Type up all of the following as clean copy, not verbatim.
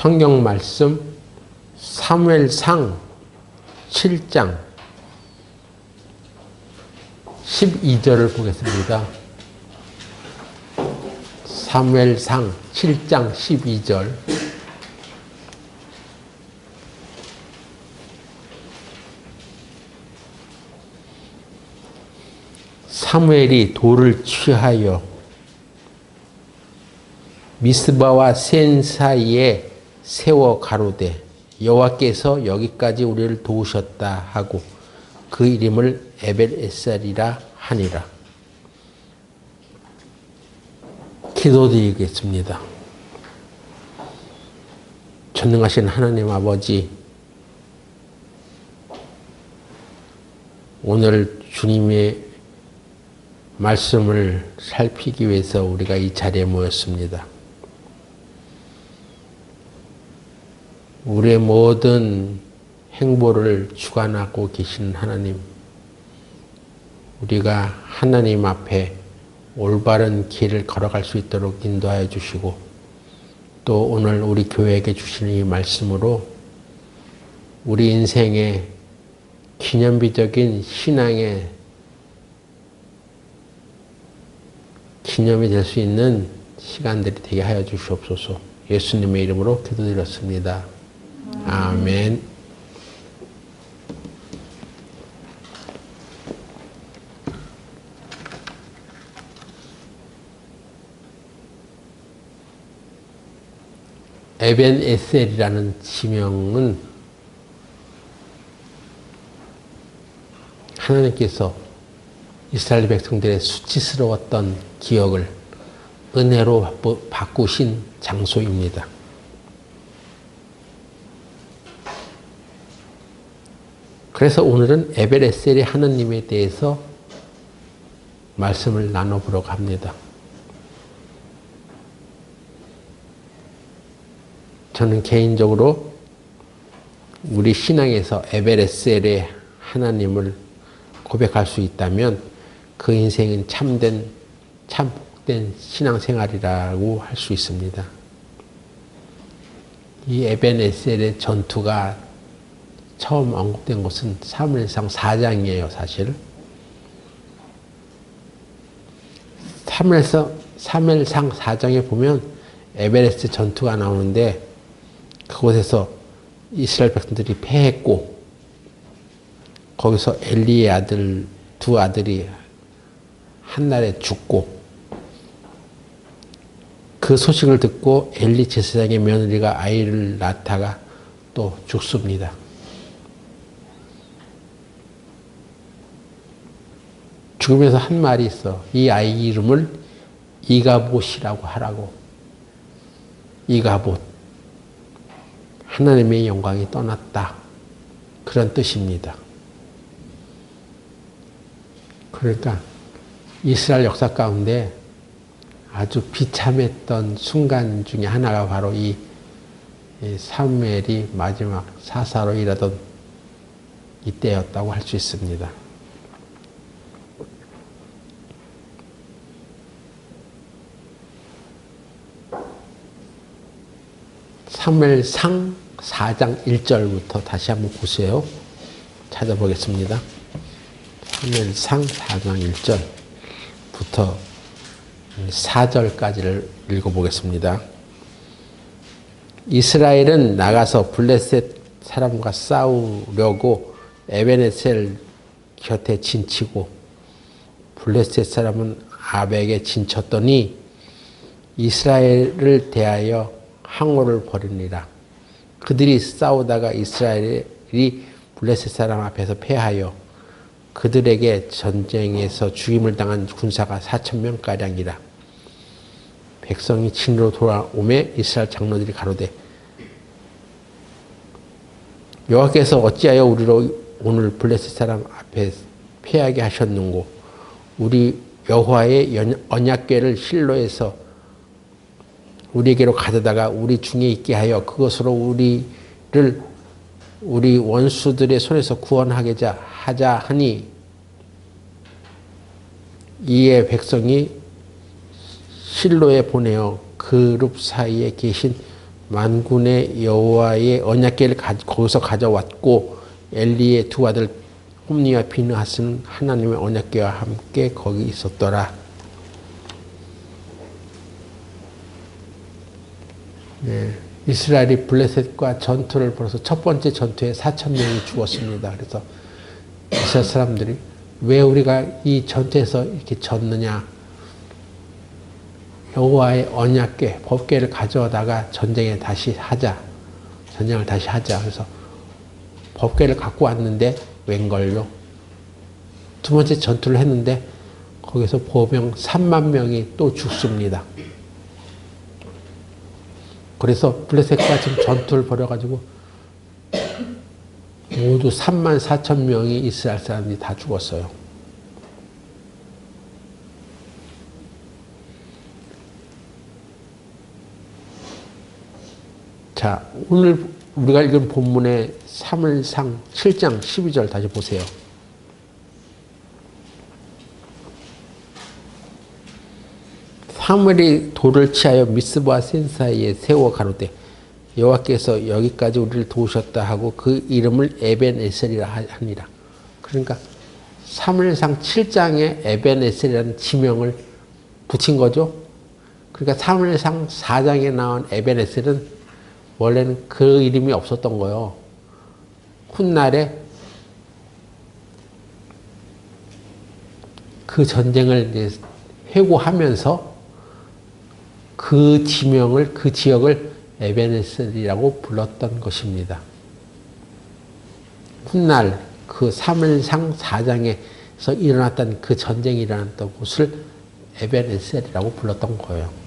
성경 말씀 사무엘상 7장 12절을 보겠습니다. 사무엘상 7장 12절. 사무엘이 돌을 취하여 미스바와 센 사이에 세워 가로되 여호와께서 여기까지 우리를 도우셨다 하고 그 이름을 에벨에셀이라 하니라. 기도드리겠습니다. 전능하신 하나님 아버지, 오늘 주님의 말씀을 살피기 위해서 우리가 이 자리에 모였습니다. 우리의 모든 행보를 주관하고 계신 하나님, 우리가 하나님 앞에 올바른 길을 걸어갈 수 있도록 인도하여 주시고, 또 오늘 우리 교회에게 주시는 이 말씀으로 우리 인생의 기념비적인 신앙의 기념이 될 수 있는 시간들이 되게 하여 주시옵소서. 예수님의 이름으로 기도드렸습니다. 아멘. 에벤에셀이라는 지명은 하나님께서 이스라엘 백성들의 수치스러웠던 기억을 은혜로 바꾸신 장소입니다. 그래서 오늘은 에벨에셀의 하나님에 대해서 말씀을 나눠보려고 합니다. 저는 개인적으로 우리 신앙에서 에벨에셀의 하나님을 고백할 수 있다면 그 인생은 참된 신앙생활이라고 할 수 있습니다. 이 에벤에셀의 전투가 처음 언급된 것은 사무엘상 4장이에요, 사실. 사무엘상 4장에 보면 에벤에셀 전투가 나오는데 그곳에서 이스라엘 백성들이 패했고 거기서 엘리의 두 아들이 한날에 죽고 그 소식을 듣고 엘리 제사장의 며느리가 아이를 낳다가 또 죽습니다. 죽으면서 한 말이 있어. 이 아이 이름을 이가봇이라고 하라고. 이가봇. 하나님의 영광이 떠났다. 그런 뜻입니다. 그러니까 이스라엘 역사 가운데 아주 비참했던 순간 중에 하나가 바로 이 사무엘이 마지막 사사로 일하던 이때였다고 할 수 있습니다. 사무엘상 4장 1절부터 다시 한번 보세요. 찾아보겠습니다. 사무엘상 4장 1절부터 4절까지를 읽어보겠습니다. 이스라엘은 나가서 블레셋 사람과 싸우려고 에벤에셀 곁에 진치고 블레셋 사람은 아벡에 진쳤더니 이스라엘을 대하여 항오를 벌이니라. 그들이 싸우다가 이스라엘이 블레셋 사람 앞에서 패하여 그들에게 전쟁에서 죽임을 당한 군사가 4,000명가량이라. 백성이 진으로 돌아오매 이스라엘 장로들이 가로되 여호와께서 어찌하여 우리로 오늘 블레셋 사람 앞에 패하게 하셨는고 우리 여호와의 언약궤를 실로에서 우리에게로 가져다가 우리 중에 있게 하여 그것으로 우리를 우리 원수들의 손에서 구원하게 하자 하니 이에 백성이 실로에 보내어 그룹 사이에 계신 만군의 여호와의 언약궤를 거기서 가져왔고 엘리의 두 아들 홈니와 비느하스는 하나님의 언약궤와 함께 거기 있었더라. 네. 이스라엘이 블레셋과 전투를 벌여서 첫 번째 전투에 4,000명이 죽었습니다. 그래서 이스라엘 사람들이 왜 우리가 이 전투에서 이렇게 졌느냐? 여호와의 언약궤, 법궤를 가져다가 전쟁을 다시 하자. 그래서 법궤를 갖고 왔는데 웬걸요? 두 번째 전투를 했는데 거기서 보병 3만 명이 또 죽습니다. 그래서 블레셋과 지금 전투를 벌여가지고 모두 3만 4천 명이 이스라엘 사람들이 다 죽었어요. 자, 오늘 우리가 읽은 본문의 사무엘상 7장 12절 다시 보세요. 사무엘이 돌을 취하여 미스바 센 사이에 세워 가로되 여호와께서 여기까지 우리를 도우셨다 하고 그 이름을 에벤에셀이라 하니라. 그러니까 사무엘상 7장에 에벤에셀이라는 지명을 붙인 거죠. 그러니까 사무엘상 4장에 나온 에벤에셀은 원래는 그 이름이 없었던 거예요. 훗날에 그 전쟁을 이제 회고하면서 그 지명을, 그 지역을 에벤에셀이라고 불렀던 것입니다. 훗날 그 사무엘상 4장에서 일어났던 그 전쟁이 일어났던 곳을 에벤에셀이라고 불렀던 거예요.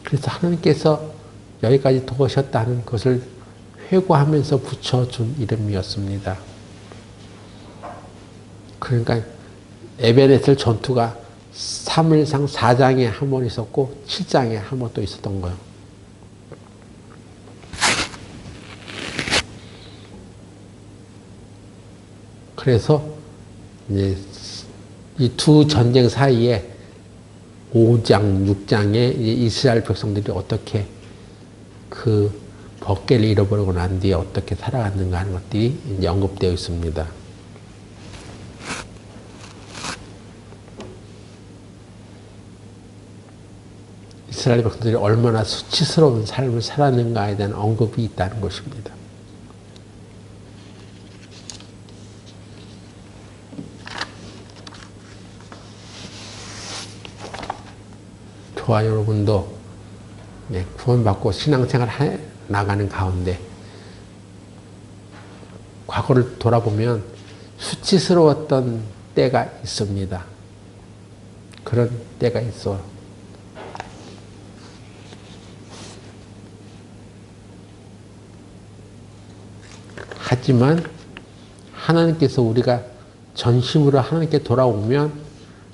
그래서 하나님께서 여기까지 도우셨다는 것을 회고하면서 붙여준 이름이었습니다. 그러니까 에벤에셀 전투가 사무엘상 4장에 한 번 있었고 7장에 한 번 또 있었던 거예요. 그래서 이제 이 두 전쟁 사이에 5장, 6장에 이스라엘 백성들이 어떻게 그 법궤를 잃어버리고 난 뒤에 어떻게 살아갔는가 하는 것들이 이제 언급되어 있습니다. 이스라엘 백성들이 얼마나 수치스러운 삶을 살았는가에 대한 언급이 있다는 것입니다. 저와 여러분도 구원받고 신앙생활 해 나가는 가운데 과거를 돌아보면 수치스러웠던 때가 있습니다. 그런 때가 있어. 하지만 하나님께서 우리가 전심으로 하나님께 돌아오면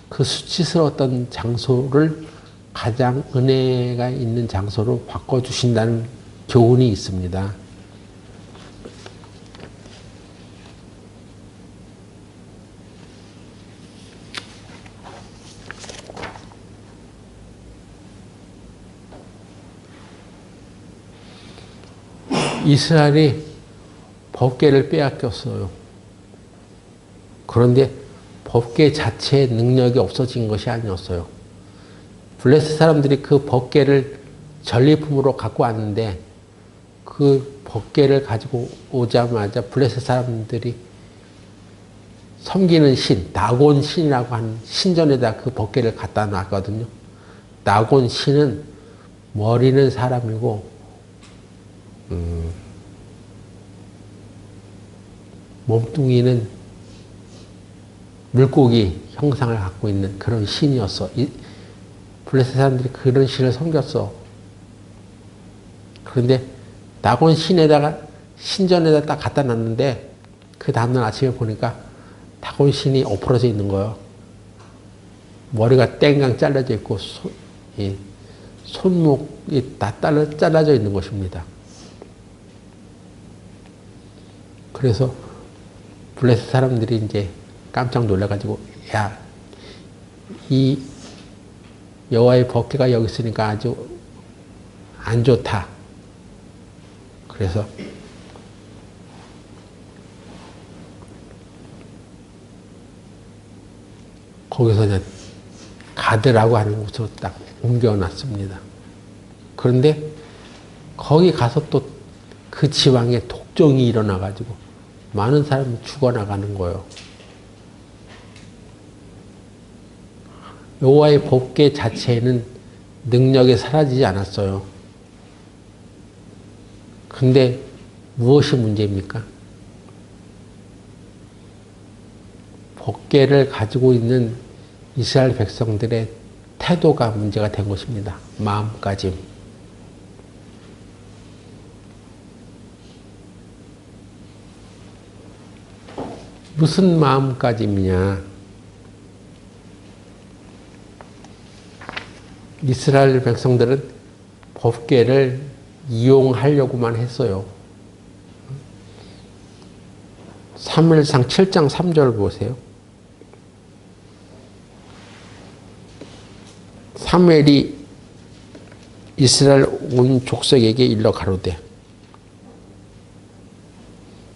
그 수치스러웠던 장소를 가장 은혜가 있는 장소로 바꿔주신다는 교훈이 있습니다. 이스라엘이 법궤를 빼앗겼어요. 그런데 법궤 자체의 능력이 없어진 것이 아니었어요. 블레셋 사람들이 그 법궤를 전리품으로 갖고 왔는데 그 법궤를 가지고 오자마자 블레셋 사람들이 섬기는 신, 다곤 신이라고 하는 신전에다 그 법궤를 갖다 놨거든요. 다곤 신은 머리는 사람이고 몸뚱이는 물고기 형상을 갖고 있는 그런 신이었어. 블레셋 사람들이 그런 신을 섬겼어. 그런데 다곤 신에다가 신전에다 딱 갖다 놨는데 그 다음날 아침에 보니까 다곤 신이 엎어져 있는 거예요. 머리가 땡강 잘라져 있고 손목이 다 잘라져 있는 것입니다. 그래서 블레셋 사람들이 이제 깜짝 놀라가지고 야, 이 여호와의 법궤가 여기 있으니까 아주 안 좋다. 그래서 거기서 이제 가드라고 하는 곳으로 딱 옮겨놨습니다. 그런데 거기 가서 또 그 지방에 독종이 일어나가지고 많은 사람이 죽어나가는 거예요. 여호와의 법궤 자체에는 능력이 사라지지 않았어요. 근데 무엇이 문제입니까? 법궤를 가지고 있는 이스라엘 백성들의 태도가 문제가 된 것입니다. 마음가짐. 무슨 마음가짐이냐? 이스라엘 백성들은 법궤를 이용하려고만 했어요. 사무엘상 7장 3절 보세요. 사무엘이 이스라엘 온 족속에게 일러 가로되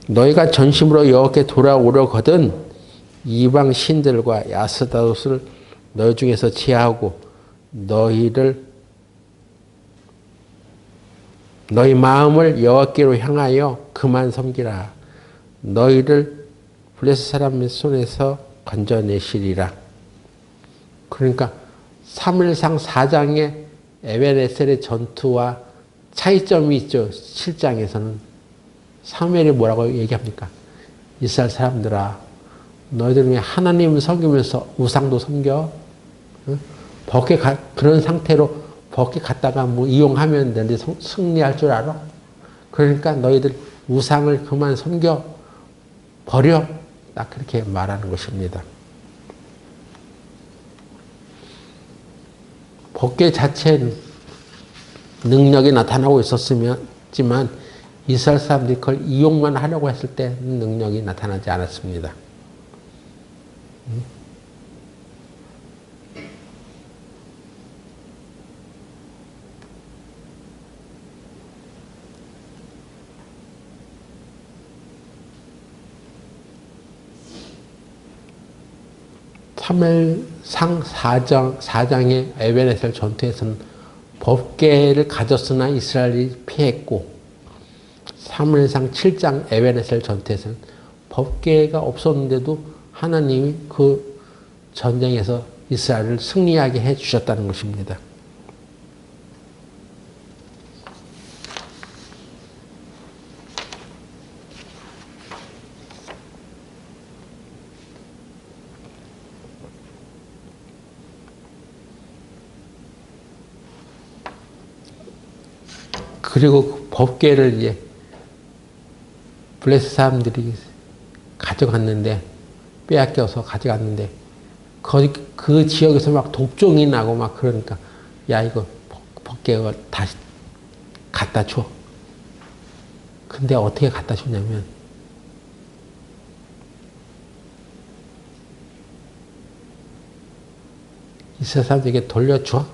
너희가 전심으로 여호와께 돌아오려거든 이방 신들과 야스다롯을 너희 중에서 제하고 너희 마음을 여호와께로 향하여 그만 섬기라. 너희를 블레셋 사람의 손에서 건져내시리라. 그러니까 사무엘상 4장의 에벤에셀의 전투와 차이점이 있죠. 7장에서는 사무엘이 뭐라고 얘기합니까? 이스라엘 사람들아, 너희들 왜 하나님을 섬기면서 우상도 섬겨? 법궤 그런 상태로 법궤 갖다가 뭐 이용하면 너희들 승리할 줄 알아? 그러니까 너희들 우상을 그만 섬겨 버려. 딱 그렇게 말하는 것입니다. 법궤 자체는 능력이 나타나고 있었지만 이스라엘 사람들이 그걸 이용만 하려고 했을 때 능력이 나타나지 않았습니다. 사무엘상 4장의 에벤에셀 전투에서는 법궤를 가졌으나 이스라엘이 피했고 사무엘상 7장 에벤에셀 전투에서는 법궤가 없었는데도 하나님이 그 전쟁에서 이스라엘을 승리하게 해주셨다는 것입니다. 그리고 그 법궤를 이제 블레셋 사람들이 가져갔는데, 빼앗겨서 가져갔는데, 그 지역에서 막 독종이 나고 막 그러니까, 야, 이거 법궤를 다시 갖다 줘. 근데 어떻게 갖다 주냐면, 이스라엘 사람들에게 돌려줘.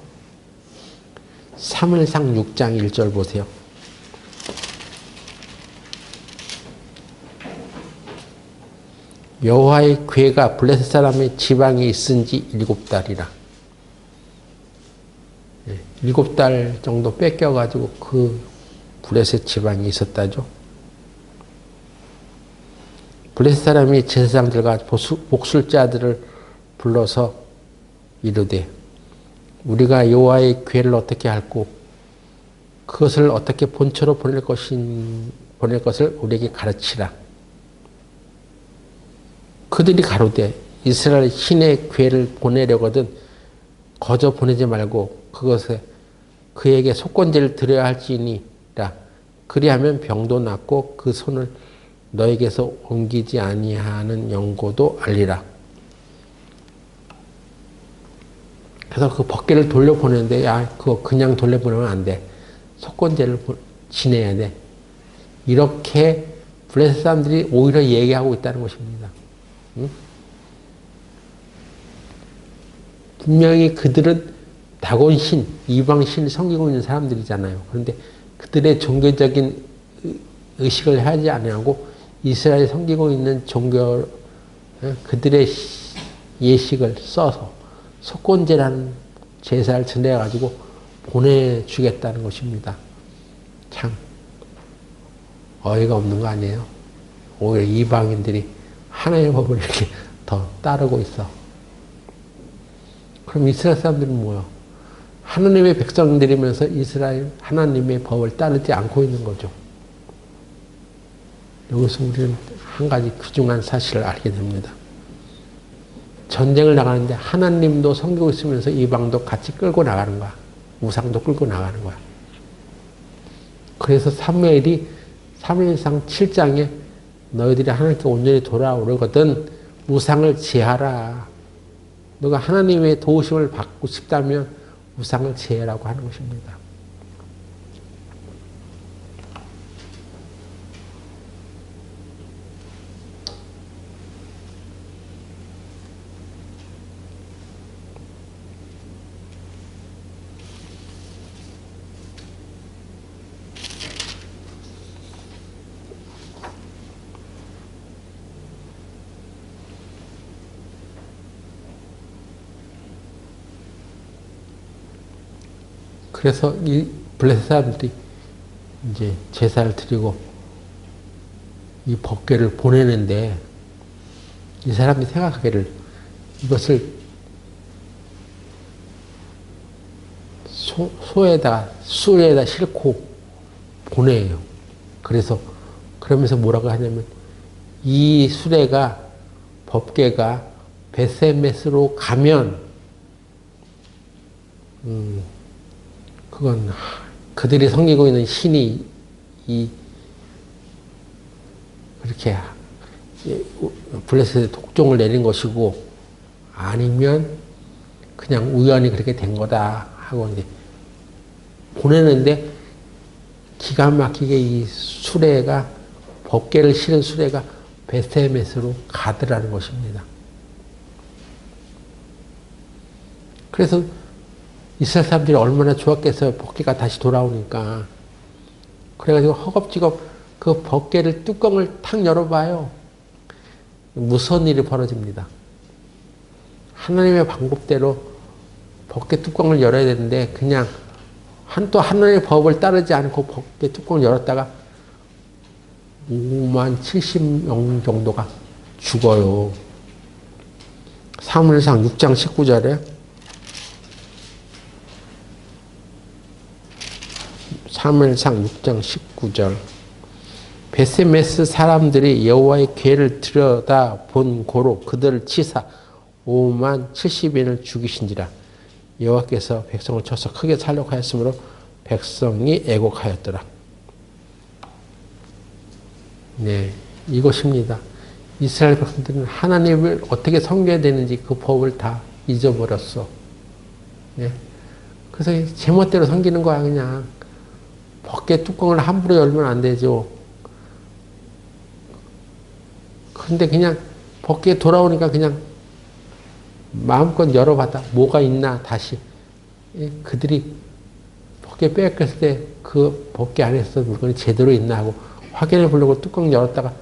사무엘상 6장 1절 보세요. 여호와의 궤가 블레셋 사람의 지방에 있은지 7달이라. 7달 정도 뺏겨가지고 그 블레셋 지방에 있었다죠. 블레셋 사람이 제사장들과 목술자들을 불러서 이르되 우리가 여호와의 궤를 어떻게 할고 그것을 어떻게 본처로 보낼 것을 우리에게 가르치라. 그들이 가로되 이스라엘 신의 궤를 보내려거든 거저 보내지 말고 그것에 그에게 속건제를 드려야 할지니라. 그리하면 병도 낫고 그 손을 너에게서 옮기지 아니하는 영고도 알리라. 그래서 그 법궤를 돌려보내는데, 야, 그거 그냥 돌려보내면 안 돼. 속건제를 지내야 돼. 이렇게 블레셋 사람들이 오히려 얘기하고 있다는 것입니다. 응? 분명히 그들은 다곤신, 이방신을 섬기고 있는 사람들이잖아요. 그런데 그들의 종교적인 의식을 하지 아니하고 이스라엘이 섬기고 있는 종교, 그들의 예식을 써서 속건제라는 제사를 전해가지고 보내주겠다는 것입니다. 참 어이가 없는 거 아니에요? 오히려 이방인들이 하나님의 법을 이렇게 더 따르고 있어. 그럼 이스라엘 사람들은 뭐요? 하나님의 백성들이면서 이스라엘 하나님의 법을 따르지 않고 있는 거죠. 여기서 우리는 한 가지 귀중한 사실을 알게 됩니다. 전쟁을 나가는데 하나님도 섬기고 있으면서 이방도 같이 끌고 나가는 거야. 우상도 끌고 나가는 거야. 그래서 사무엘이 사무엘상 7장에 너희들이 하나님께 온전히 돌아오려거든 우상을 제하라. 너가 하나님의 도우심을 받고 싶다면 우상을 제하라고 하는 것입니다. 그래서 이 블레셋 사람들이 이제 제사를 드리고 이 법궤를 보내는데 이 사람이 생각하기를 이것을 수에다 싣고 보내요. 그래서 그러면서 뭐라고 하냐면 이 수레가 법궤가 베세메스로 가면 그건 그들이 섬기고 있는 신이 그렇게 블레셋에 독종을 내린 것이고 아니면 그냥 우연히 그렇게 된 거다 하고 이제 보내는데 기가 막히게 이 수레가 법궤를 실은 수레가 베세메스로 가더라는 것입니다. 그래서 이스라엘 사람들이 얼마나 좋았겠어요. 법궤가 다시 돌아오니까. 그래가지고 허겁지겁 그 법궤를 뚜껑을 탁 열어봐요. 무서운 일이 벌어집니다. 하나님의 방법대로 법궤 뚜껑을 열어야 되는데 그냥 또 하나님의 법을 따르지 않고 법궤 뚜껑을 열었다가 5만 70명 정도가 죽어요. 사무엘상 6장 19절에 사무엘상 6장 19절 베세메스 사람들이 여호와의 궤를 들여다본 고로 그들을 치사 5만 70인을 죽이신지라. 여호와께서 백성을 쳐서 크게 살려하였으므로 백성이 애곡하였더라. 네, 이것입니다. 이스라엘 백성들은 하나님을 어떻게 섬겨야 되는지 그 법을 다 잊어버렸어. 네. 그래서 제멋대로 섬기는 거야. 그냥 법궤 뚜껑을 함부로 열면 안 되죠. 근데 그냥 법궤 돌아오니까 그냥 마음껏 열어봤다. 뭐가 있나 다시. 그들이 법궤 빼앗겼을 때 그 법궤 안에서 물건이 제대로 있나 하고 확인해 보려고 뚜껑 열었다가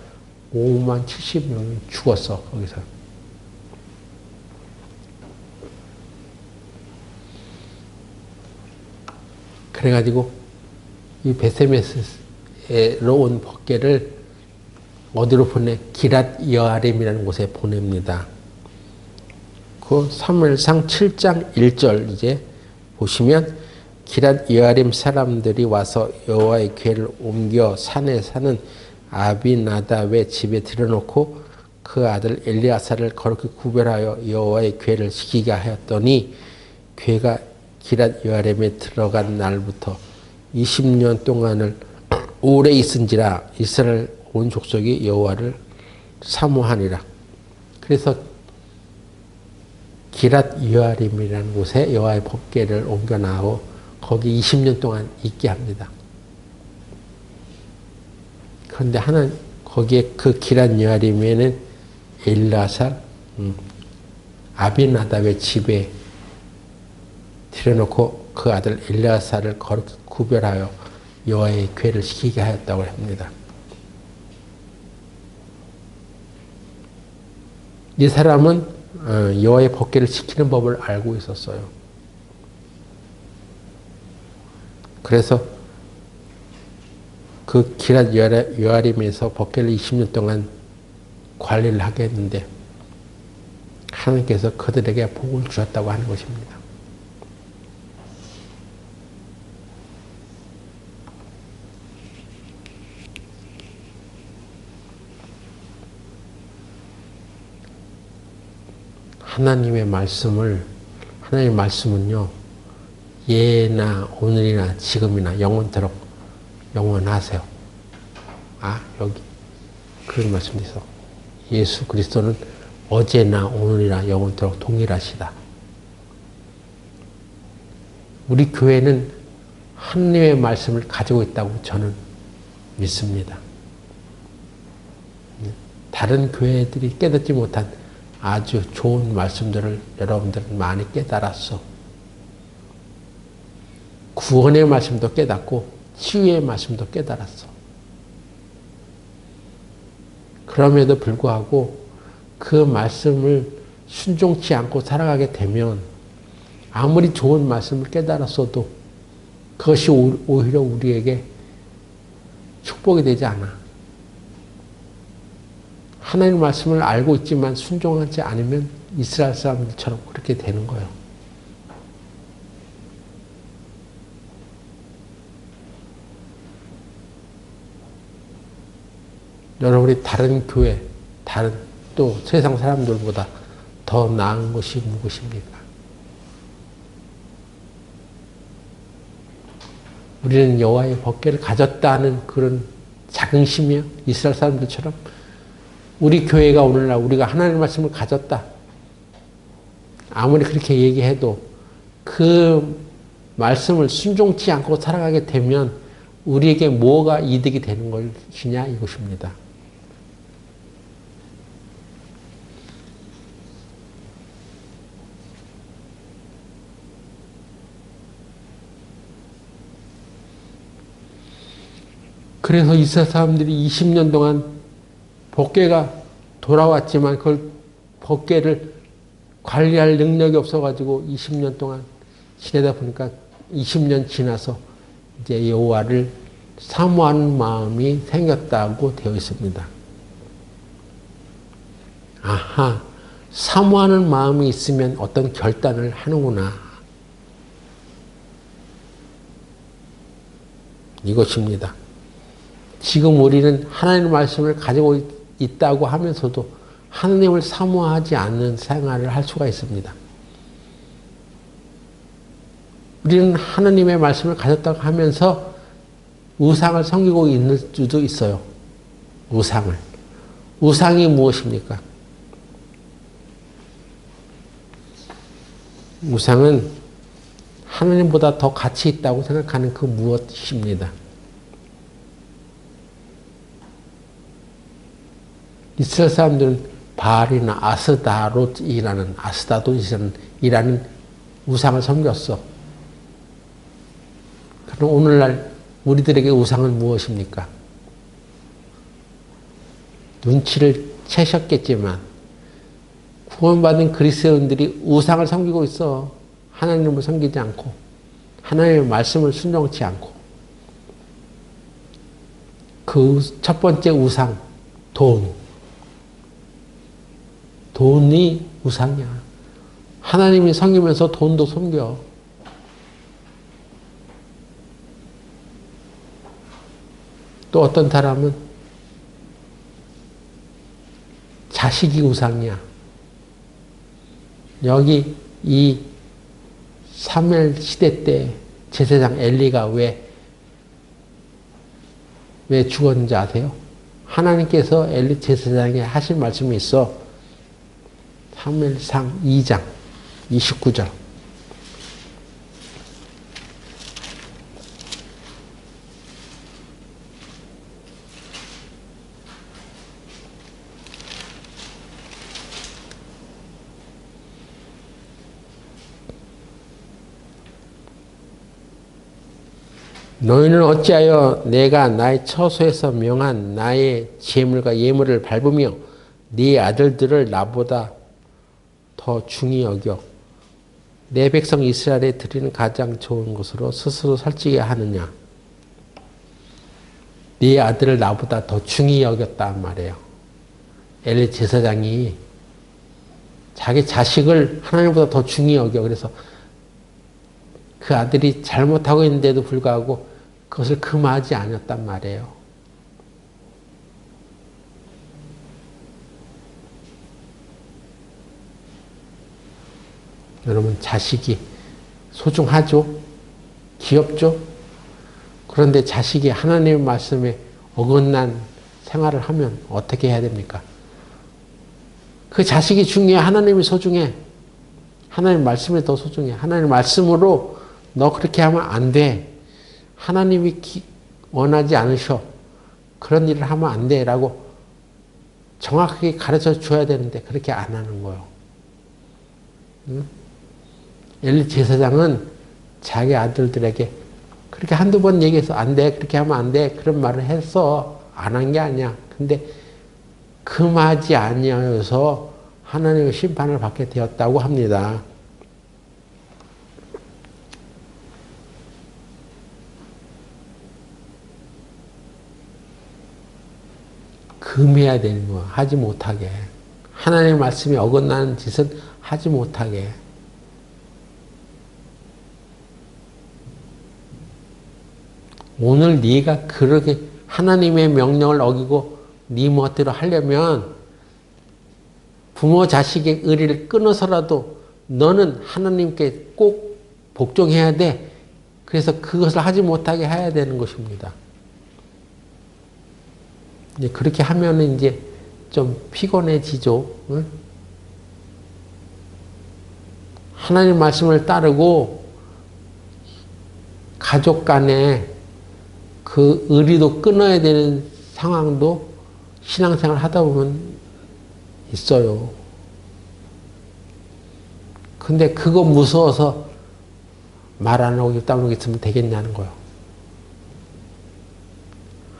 5만 70명이 죽었어. 거기서. 그래가지고 이 베세메스로 온 법궤를 어디로 보내? 기랏 여아림이라는 곳에 보냅니다. 그 사무엘상 7장 1절 이제 보시면 기랏 여아림 사람들이 와서 여호와의 궤를 옮겨 산에 사는 아비나답의 집에 들여놓고 그 아들 엘리아사를 거룩히 구별하여 여호와의 궤를 지키게 하였더니 궤가 기랏 여아림에 들어간 날부터 20년 동안을 오래 있은지라 이스라엘 온 족속이 여호와를 사모하니라. 그래서 기랏 여아림이라는 곳에 여호와의 법궤를 옮겨 나오고 거기 20년 동안 있게 합니다. 그런데 거기에 그 기랏 여아림에는 엘리아사, 아비나답의 집에 들여놓고 그 아들 엘리아사를 거룩히 구별하여 여호와의 궤를 지키게 하였다고 합니다. 이 사람은 여호와의 법궤를 지키는 법을 알고 있었어요. 그래서 그 기랏 여아림에서 법궤를 20년 동안 관리를 하게 했는데 하나님께서 그들에게 복을 주셨다고 하는 것입니다. 하나님의 말씀은요, 예나 오늘이나 지금이나 영원토록 영원하세요. 여기 그런 말씀이 있어. 예수 그리스도는 어제나 오늘이나 영원토록 동일하시다. 우리 교회는 하나님의 말씀을 가지고 있다고 저는 믿습니다. 다른 교회들이 깨닫지 못한 아주 좋은 말씀들을 여러분들은 많이 깨달았어. 구원의 말씀도 깨닫고 치유의 말씀도 깨달았어. 그럼에도 불구하고 그 말씀을 순종치 않고 살아가게 되면 아무리 좋은 말씀을 깨달았어도 그것이 오히려 우리에게 축복이 되지 않아. 하나님의 말씀을 알고 있지만 순종하지 않으면 이스라엘 사람들처럼 그렇게 되는 거예요. 여러분이 다른 교회, 다른 또 세상 사람들보다 더 나은 것이 무엇입니까? 우리는 여호와의 법궤를 가졌다는 그런 자긍심이요. 이스라엘 사람들처럼 우리 교회가 오늘날 우리가 하나님의 말씀을 가졌다. 아무리 그렇게 얘기해도 그 말씀을 순종치 않고 살아가게 되면 우리에게 뭐가 이득이 되는 것이냐 이것입니다. 그래서 이스라엘 사람들이 20년 동안 법궤가 돌아왔지만 그걸 법궤를 관리할 능력이 없어가지고 20년 동안 지내다 보니까 20년 지나서 이제 여호와를 사모하는 마음이 생겼다고 되어 있습니다. 사모하는 마음이 있으면 어떤 결단을 하는구나. 이것입니다. 지금 우리는 하나님의 말씀을 가지고 있다고 하면서도 하나님을 사모하지 않는 생활을 할 수가 있습니다. 우리는 하나님의 말씀을 가졌다고 하면서 우상을 섬기고 있는 수도 있어요. 우상을. 우상이 무엇입니까? 우상은 하나님보다 더 가치 있다고 생각하는 그 무엇입니다. 이스라엘 사람들은 바알이나 아스다롯이라는 우상을 섬겼어. 그럼 오늘날 우리들에게 우상은 무엇입니까? 눈치를 채셨겠지만 구원받은 그리스도인들이 우상을 섬기고 있어. 하나님을 섬기지 않고 하나님의 말씀을 순종치 않고. 그 첫 번째 우상, 돈이 우상이야. 하나님이 섬기면서 돈도 섬겨. 또 어떤 사람은 자식이 우상이야. 여기 이 사무엘 시대 때 제사장 엘리가 왜 죽었는지 아세요? 하나님께서 엘리 제사장에게 하신 말씀이 있어. 사무엘상 2장 29절. 너희는 어찌하여 내가 나의 처소에서 명한 나의 제물과 예물을 밟으며 네 아들들을 나보다 더 중히 여겨 내 백성 이스라엘에 드리는 가장 좋은 것으로 스스로 살찌게 하느냐. 네 아들을 나보다 더 중히 여겼단 말이에요. 엘리 제사장이 자기 자식을 하나님보다 더 중히 여겨. 그래서 그 아들이 잘못하고 있는데도 불구하고 그것을 금하지 않았단 말이에요. 여러분, 자식이 소중하죠? 귀엽죠? 그런데 자식이 하나님의 말씀에 어긋난 생활을 하면 어떻게 해야 됩니까? 그 자식이 중요해. 하나님이 소중해. 하나님 말씀이 더 소중해. 하나님 말씀으로 너 그렇게 하면 안 돼. 하나님이 원하지 않으셔. 그런 일을 하면 안 돼. 라고 정확하게 가르쳐 줘야 되는데 그렇게 안 하는 거예요. 응? 엘리 제사장은 자기 아들들에게 그렇게 한두 번 얘기해서 안 돼. 그렇게 하면 안 돼. 그런 말을 했어. 안 한 게 아니야. 근데 금하지 아니하여서 하나님의 심판을 받게 되었다고 합니다. 금해야 되는 거야. 하지 못하게. 하나님의 말씀이 어긋나는 짓은 하지 못하게. 오늘 네가 그렇게 하나님의 명령을 어기고 네 멋대로 하려면 부모 자식의 의리를 끊어서라도 너는 하나님께 꼭 복종해야 돼. 그래서 그것을 하지 못하게 해야 되는 것입니다. 이제 그렇게 하면은 이제 좀 피곤해지죠. 응? 하나님 말씀을 따르고 가족 간에 그 의리도 끊어야 되는 상황도 신앙생활 하다 보면 있어요. 근데 그거 무서워서 말 안 하고 입 다물고 있으면 되겠냐는 거예요.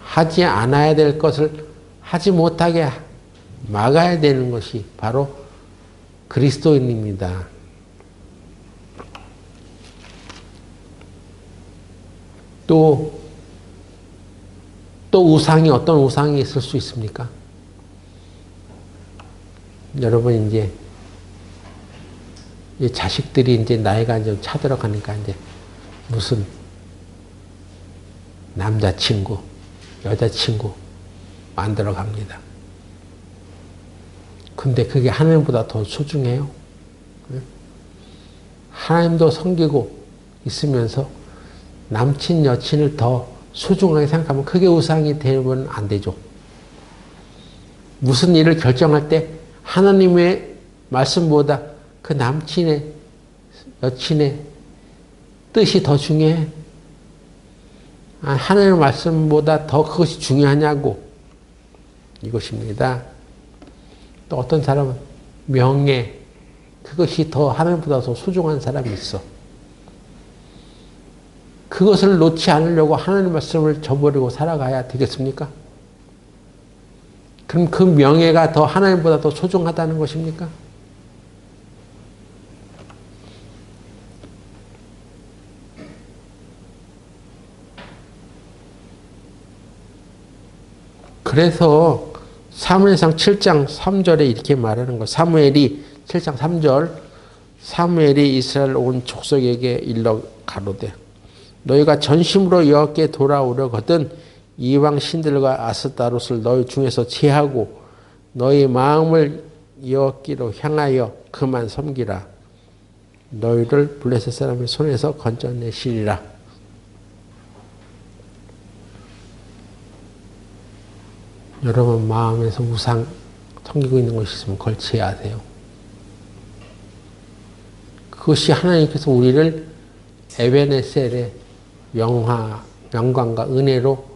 하지 않아야 될 것을 하지 못하게 막아야 되는 것이 바로 그리스도인입니다. 또 우상이 어떤 우상이 있을 수 있습니까? 여러분 이제 이 자식들이 이제 나이가 좀 차들어가니까 이제 무슨 남자친구, 여자친구 만들어 갑니다. 근데 그게 하나님보다 더 소중해요. 하나님도 섬기고 있으면서 남친, 여친을 더 소중하게 생각하면 그게 우상이 되면 안 되죠. 무슨 일을 결정할 때 하나님의 말씀보다 그 남친의, 여친의 뜻이 더 중요해. 하나님의 말씀보다 더 그것이 중요하냐고. 이것입니다. 또 어떤 사람은 명예, 그것이 더 하나님보다 더 소중한 사람이 있어. 그것을 놓지 않으려고 하나님 말씀을 저버리고 살아가야 되겠습니까? 그럼 그 명예가 더 하나님보다 더 소중하다는 것입니까? 그래서 사무엘상 7장 3절에 이렇게 말하는 거. 사무엘이 7장 3절 사무엘이 이스라엘 온 족속에게 일러 가로되 너희가 전심으로 여호와께 돌아오려거든 이방 신들과 아스타롯을 너희 중에서 제하고 너희 마음을 여호와께로 향하여 그만 섬기라. 너희를 블레셋 사람의 손에서 건져내시리라. 여러분 마음에서 우상 섬기고 있는 것이 있으면 걸치해야 하세요. 그것이 하나님께서 우리를 에베네셀의 영광과 은혜로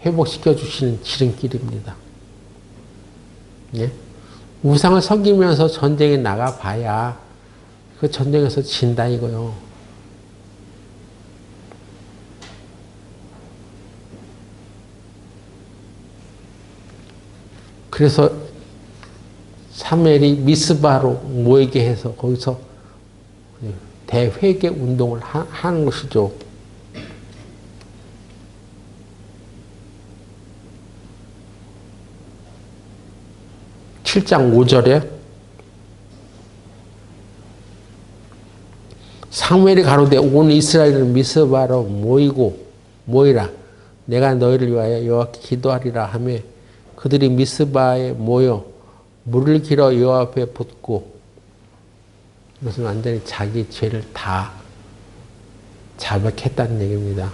회복시켜 주시는 지름길입니다. 예? 우상을 섬기면서 전쟁에 나가봐야 그 전쟁에서 진다 이거요. 그래서 사무엘이 미스바로 모이게 해서 거기서 대회개 운동을 하는 것이죠. (7장 5절에) 사무엘이 가로되 온 이스라엘을 미스바로 모이라 내가 너희를 위하여 여호와께 기도하리라 하며 그들이 미스바에 모여 물을 길어 여호와 앞에 붓고, 이것은 완전히 자기 죄를 다 자백했다는 얘기입니다.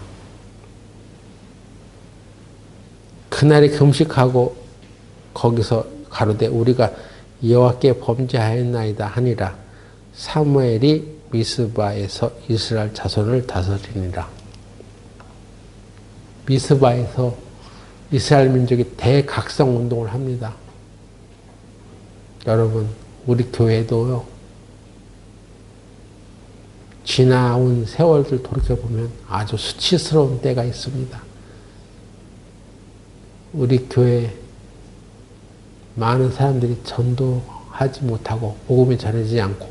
그날이 금식하고 거기서 가로되 우리가 여호와께 범죄하였나이다 하니라. 사무엘이 미스바에서 이스라엘 자손을 다스리니라. 미스바에서 이스라엘 민족이 대각성 운동을 합니다. 여러분, 우리 교회도요, 지나온 세월들 돌이켜보면 아주 수치스러운 때가 있습니다. 우리 교회 많은 사람들이 전도하지 못하고 복음이 전해지지 않고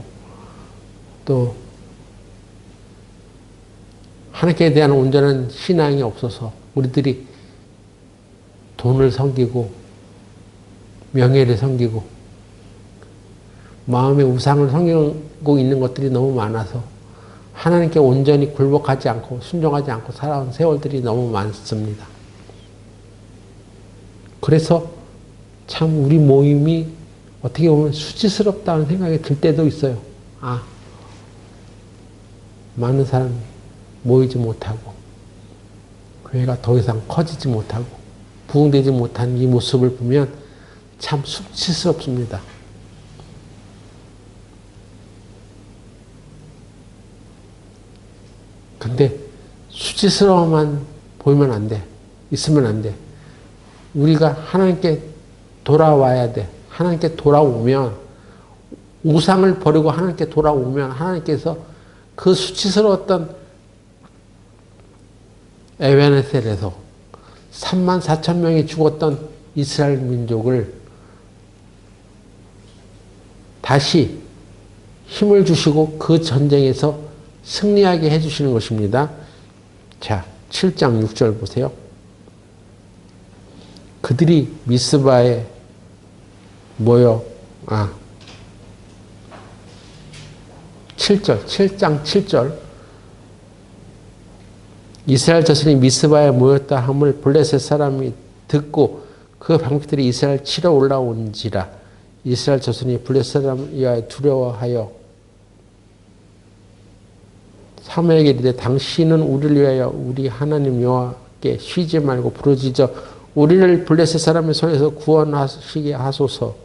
또 하나님께 대한 온전한 신앙이 없어서 우리들이 돈을 섬기고 명예를 섬기고 마음의 우상을 섬기고 있는 것들이 너무 많아서 하나님께 온전히 굴복하지 않고 순종하지 않고 살아온 세월들이 너무 많습니다. 그래서 참 우리 모임이 어떻게 보면 수치스럽다는 생각이 들 때도 있어요. 많은 사람이 모이지 못하고 교회가 더 이상 커지지 못하고 부흥되지 못한 이 모습을 보면 참 수치스럽습니다. 근데 수치스러워만 보이면 안 돼. 있으면 안 돼. 우리가 하나님께 돌아와야 돼. 하나님께 돌아오면, 우상을 버리고 하나님께 돌아오면 하나님께서 그 수치스러웠던 에베네셀에서 34,000명이 죽었던 이스라엘 민족을 다시 힘을 주시고 그 전쟁에서 승리하게 해주시는 것입니다. 자, 7장 6절 보세요. 그들이 미스바에 모여, 7장 7절. 이스라엘 자손이 미스바에 모였다 함을 블레셋 사람이 듣고 그 방백들이 이스라엘 치러 올라온지라. 이스라엘 자손이 블레셋 사람이 두려워하여 사무엘에게 이르되 당신은 우리를 위하여 우리 하나님 여호와께 쉬지 말고 부르짖어 우리를 블레셋 사람의 손에서 구원하시게 하소서.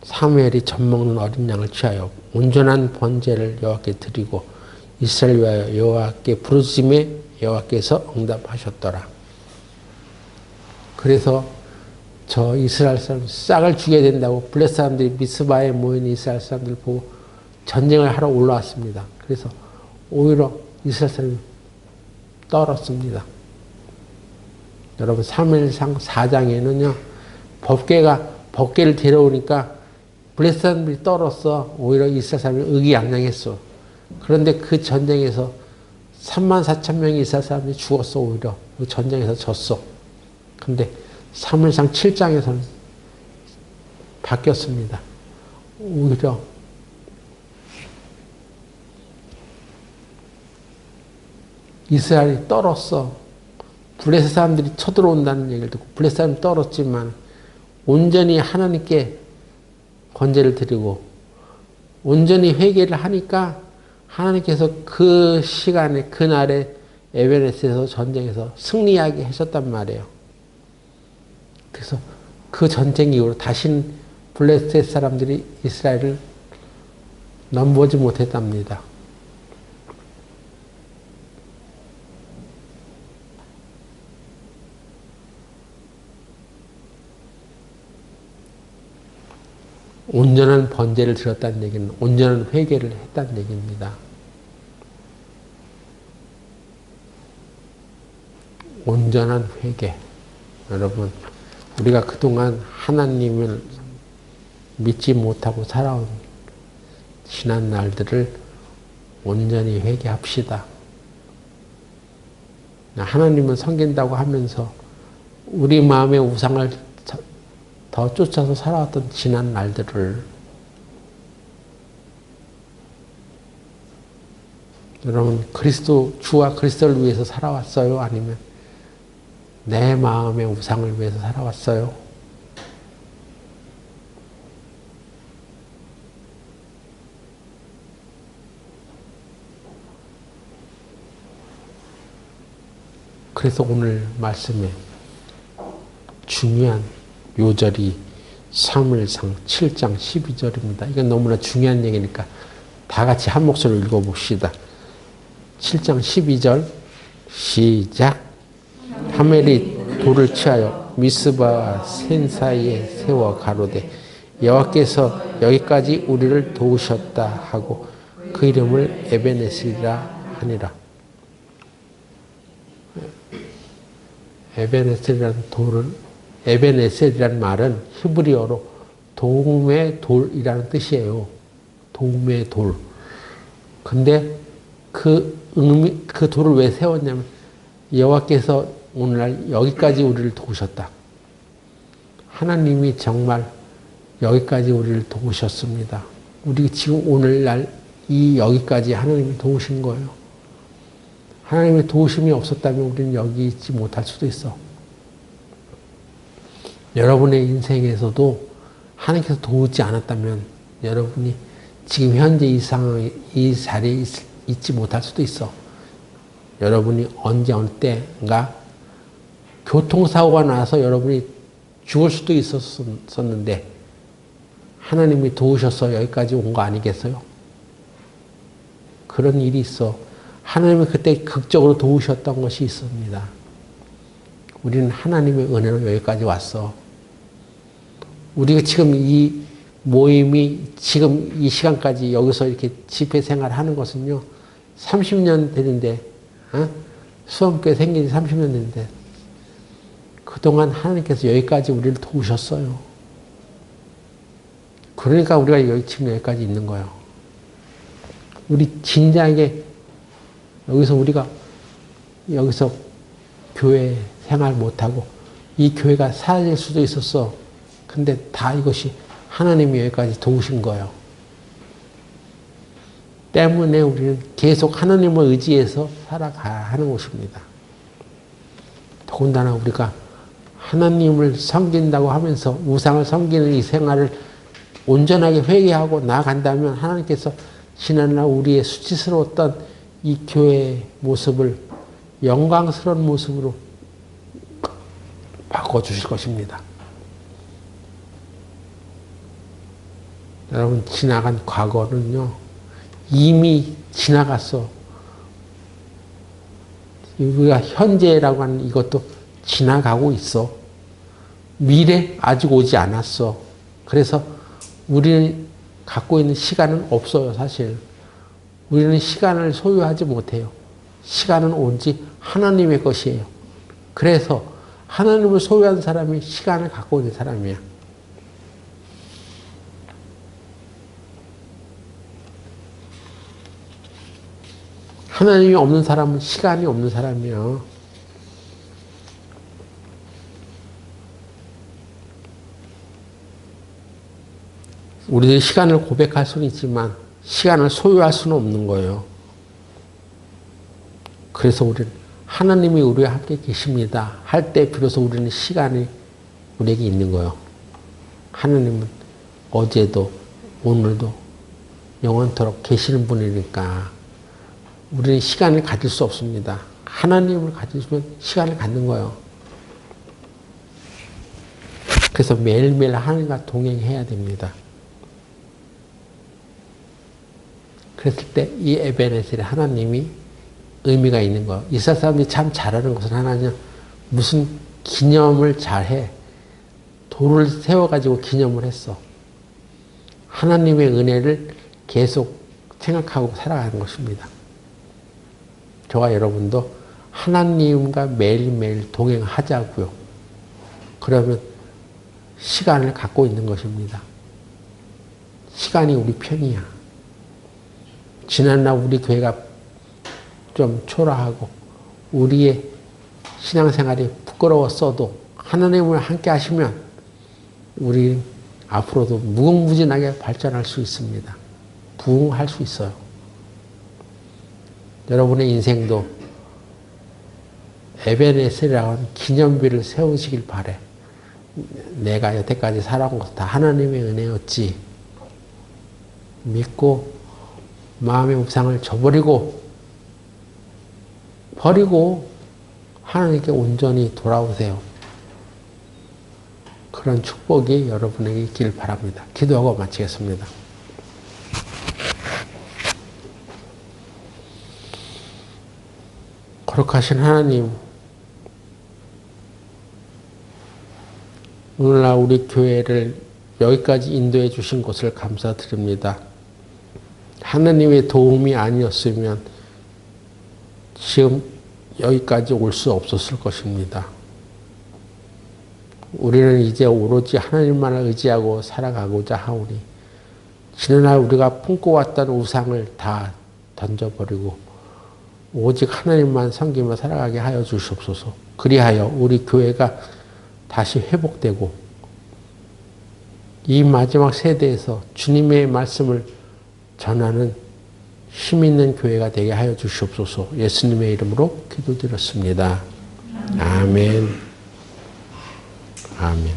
사무엘이 젖먹는 어린 양을 취하여 온전한 번제를 여호와께 드리고 이스라엘 위하여 여호와께 부르짖음에 여호와께서 응답하셨더라. 그래서 저 이스라엘 사람 싹을 죽여야 된다고 블레셋 사람들이 미스바에 모인 이스라엘 사람들 보고 전쟁을 하러 올라왔습니다. 그래서 오히려 이스라엘 사람이 떨었습니다. 여러분, 사무엘상 4장에는요, 법궤를 데려오니까 블레셋 사람들이 떨었어. 오히려 이스라엘 사람이 의기양양했어. 그런데 그 전쟁에서 34,000명의 이스라엘 사람들이 죽었어. 오히려 그 전쟁에서 졌어. 근데 사무엘상 7장에서는 바뀌었습니다. 오히려 이스라엘이 떨었어. 블레셋 사람들이 쳐들어온다는 얘기를 듣고 블레셋 사람이 떨었지만 온전히 하나님께 번제를 드리고 온전히 회개를 하니까 하나님께서 그 시간에 그날에 에베네스에서 전쟁에서 승리하게 하셨단 말이에요. 그래서 그 전쟁 이후로 다신 블레셋 사람들이 이스라엘을 넘보지 못했답니다. 온전한 번제를 드렸다는 얘기는 온전한 회개를 했다는 얘기입니다. 온전한 회개. 여러분, 우리가 그동안 하나님을 믿지 못하고 살아온 지난 날들을 온전히 회개합시다. 하나님을 섬긴다고 하면서 우리 마음의 우상을 더 쫓아서 살아왔던 지난 날들을 여러분 주와 그리스도를 위해서 살아왔어요? 아니면 내 마음의 우상을 위해서 살아왔어요? 그래서 오늘 말씀에 중요한 요절이 사무엘상 7장 12절입니다. 이건 너무나 중요한 얘기니까 다 같이 한 목소리로 읽어봅시다. 7장 12절 시작. 사무엘이 돌을 취하여 미스바와 센 사이에 세워 가로되 여호와께서 여기까지 우리를 도우셨다 하고 그 이름을 에벤에셀이라 하니라. 에벤에셀이라는 말은 히브리어로 도움의 돌이라는 뜻이에요. 도움의 돌. 근데 그 돌을 왜 세웠냐면 여호와께서 오늘날 여기까지 우리를 도우셨다. 하나님이 정말 여기까지 우리를 도우셨습니다. 우리 지금 오늘날 여기까지 하나님이 도우신 거예요. 하나님의 도우심이 없었다면 우리는 여기 있지 못할 수도 있어. 여러분의 인생에서도 하나님께서 도우지 않았다면 여러분이 지금 현재 이 자리에 있지 못할 수도 있어. 여러분이 언제 어느 때인가 교통사고가 나서 여러분이 죽을 수도 있었는데 하나님이 도우셔서 여기까지 온 거 아니겠어요? 그런 일이 있어. 하나님이 그때 극적으로 도우셨던 것이 있습니다. 우리는 하나님의 은혜로 여기까지 왔어. 우리가 지금 이 모임이 지금 이 시간까지 여기서 이렇게 집회 생활을 하는 것은요, 30년 되는데, 수험교회 생긴 지 30년 됐는데, 그동안 하나님께서 여기까지 우리를 도우셨어요. 그러니까 우리가 지금 여기까지 있는 거예요. 우리 진작에 우리가 여기서 교회 생활 못하고 이 교회가 사라질 수도 있었어. 근데 다 이것이 하나님이 여기까지 도우신 거예요. 때문에 우리는 계속 하나님을 의지해서 살아가야 하는 것입니다. 더군다나 우리가 하나님을 섬긴다고 하면서 우상을 섬기는 이 생활을 온전하게 회개하고 나아간다면 하나님께서 지난날 우리의 수치스러웠던 이 교회의 모습을 영광스러운 모습으로 바꿔주실 것입니다. 여러분, 지나간 과거는요, 이미 지나갔어. 우리가 현재라고 하는 이것도 지나가고 있어. 미래 아직 오지 않았어. 그래서 우리는 갖고 있는 시간은 없어요, 사실. 우리는 시간을 소유하지 못해요. 시간은 온지 하나님의 것이에요. 그래서 하나님을 소유한 사람이 시간을 갖고 있는 사람이야. 하나님이 없는 사람은 시간이 없는 사람이야. 우리들이 시간을 고백할 수는 있지만 시간을 소유할 수는 없는 거예요. 그래서 우리는 하나님이 우리와 함께 계십니다 할 때 비로소 우리는 시간이 우리에게 있는 거예요. 하나님은 어제도 오늘도 영원토록 계시는 분이니까 우리는 시간을 가질 수 없습니다. 하나님을 가지면 시간을 갖는 거예요. 그래서 매일매일 하나님과 동행해야 됩니다. 그랬을 때 이 에벤에셀의 하나님이 의미가 있는 거예요. 이스라엘 사람들이 참 잘하는 것은 하나냐, 무슨 기념을 잘해. 돌을 세워가지고 기념을 했어. 하나님의 은혜를 계속 생각하고 살아가는 것입니다. 저와 여러분도 하나님과 매일매일 동행하자고요. 그러면 시간을 갖고 있는 것입니다. 시간이 우리 편이야. 지난날 우리 교회가 좀 초라하고 우리의 신앙생활이 부끄러웠어도 하나님을 함께 하시면 우리 앞으로도 무궁무진하게 발전할 수 있습니다. 부흥할 수 있어요. 여러분의 인생도 에베네셀이라고 하는 기념비를 세우시길 바래. 내가 여태까지 살아온 것도 다 하나님의 은혜였지. 믿고 마음의 우상을 저버리고 버리고 하나님께 온전히 돌아오세요. 그런 축복이 여러분에게 있길 바랍니다. 기도하고 마치겠습니다. 거룩하신 하나님, 오늘날 우리 교회를 여기까지 인도해 주신 것을 감사드립니다. 하나님의 도움이 아니었으면 지금 여기까지 올 수 없었을 것입니다. 우리는 이제 오로지 하나님만을 의지하고 살아가고자 하오니 지난날 우리가 품고 왔던 우상을 다 던져버리고 오직 하나님만 섬기며 살아가게 하여 주시옵소서. 그리하여 우리 교회가 다시 회복되고 이 마지막 세대에서 주님의 말씀을 전하는 힘 있는 교회가 되게 하여 주시옵소서. 예수님의 이름으로 기도드렸습니다. 아멘. 아멘.